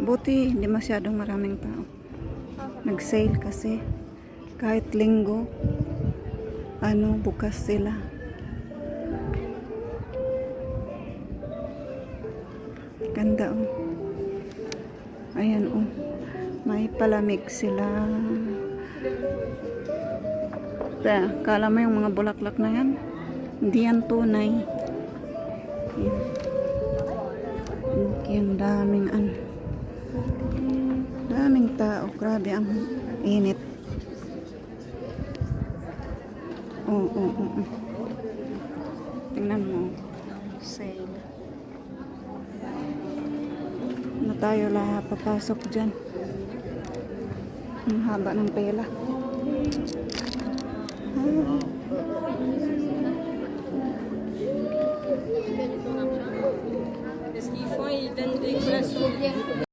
Buti hindi masyadong maraming tao. Nag-sale kasi. Kahit linggo, bukas sila. Ganda oh. Ayan oh. May palamig sila. Kala mo yung mga bulaklak na yan? Hindi yan tunay. Yan. Yung daming tao. Grabe ang init. Oo. Tingnan mo. Sale. Na tayo lahat papasok dyan. Ang haba ng pela. Parce qu'ils font, ils donnent des collations.